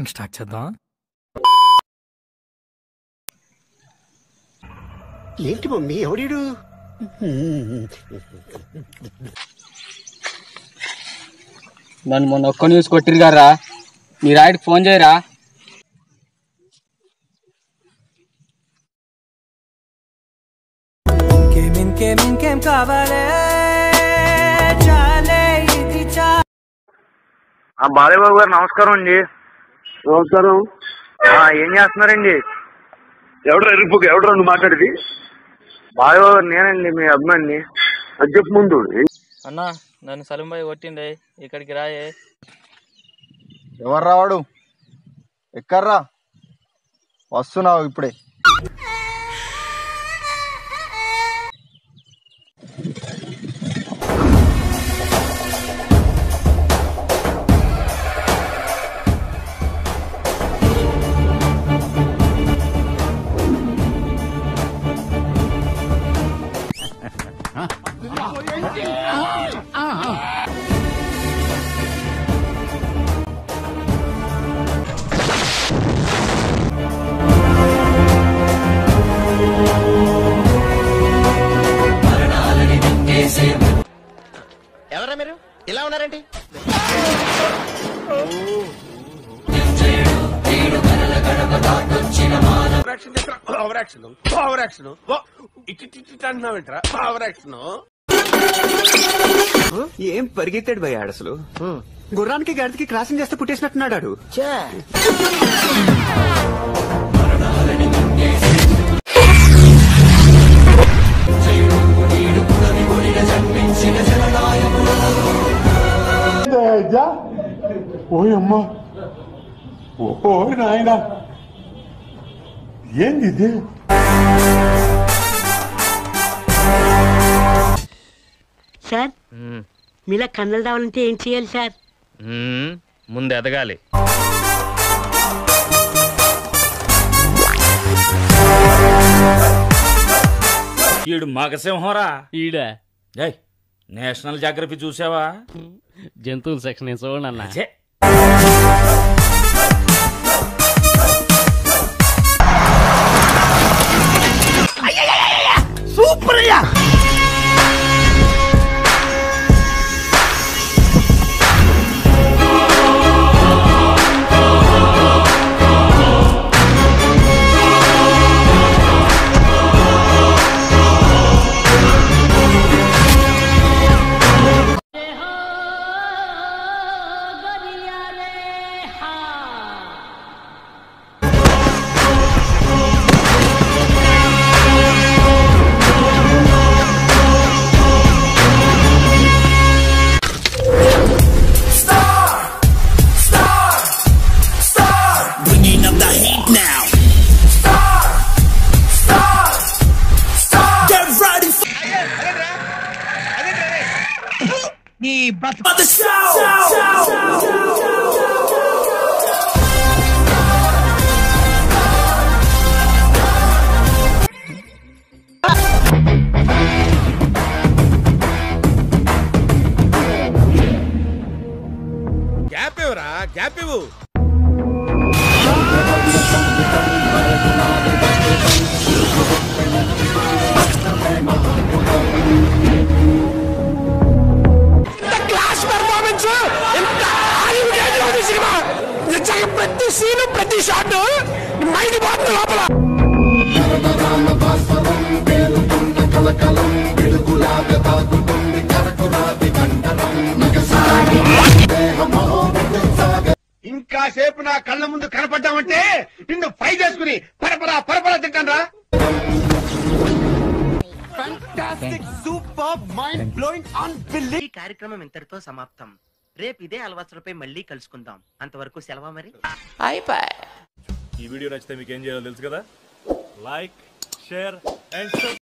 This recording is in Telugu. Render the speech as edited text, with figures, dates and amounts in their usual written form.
ఇంక స్టార్ట్ చేద్దాం. ఏంటి మమ్మీ ఎవడీడు? నన్ను మొన్న ఒక్క న్యూస్ కొట్టిరుగారా, మీరు ఆయనకి ఫోన్ చేయరా? ఇంకేం కావాలే చాలే ఇది చా. బాలయ్యబాబు గారు నమస్కారం అండి. నమస్కారం. ఏం చేస్తున్నారండి? ఎవడరా నువ్వు మాట్లాడేది? బాలయ్యబాబు గారు నేనండి, మీ అభిమాని. అది చెప్పు ముందు. అన్నా నన్ను సలంబాయి కొట్టిండే, ఇక్కడికి రాయే. ఎవరు రావాడు? ఎక్కర్రా, వస్తున్నావు ఇప్పుడే. ఎవరా మీరు ఇలా ఉన్నారండి? ఏం పరిగెత్తాడు భయ్య అసలు? గుర్రానికి గడికి క్రాసింగ్ చేస్తే పుట్టేసినట్టున్నాడు. ఓయమ్మా, ఓ నాయనా, ఏంది ఇది? సార్, మీలా కన్నులు రావాలంటే ఏం చేయాలి సార్? ముందు ఎదగాలి. ఈడు మగసింహరా. ఈడా నేషనల్ జాగ్రఫీ చూసావా? జంతువుల సెక్షన్ చూడన్నా. సూపర్ అయ్యా. గ్యాప్ ఇవ్వు. ప్రతి సీను ప్రతి షాట్ మైండ్ బాగుంది లోపల. ఇంకా సేపు నా కళ్ళ ముందు కనపడ్డామంటే నిన్ను ఫ్రై చేసుకుని పరపరా పరపరా తింటాను రా. ఈ కార్యక్రమం ఇంతటితో సమాప్తం. రేపు ఇదే అలవాట్లపై మళ్ళీ కలుసుకుందాం. అంతవరకు సెలవా మరి. ఈ వీడియో నచ్చితే మీకు ఏం చేయాలో తెలుసు కదా? Like, share and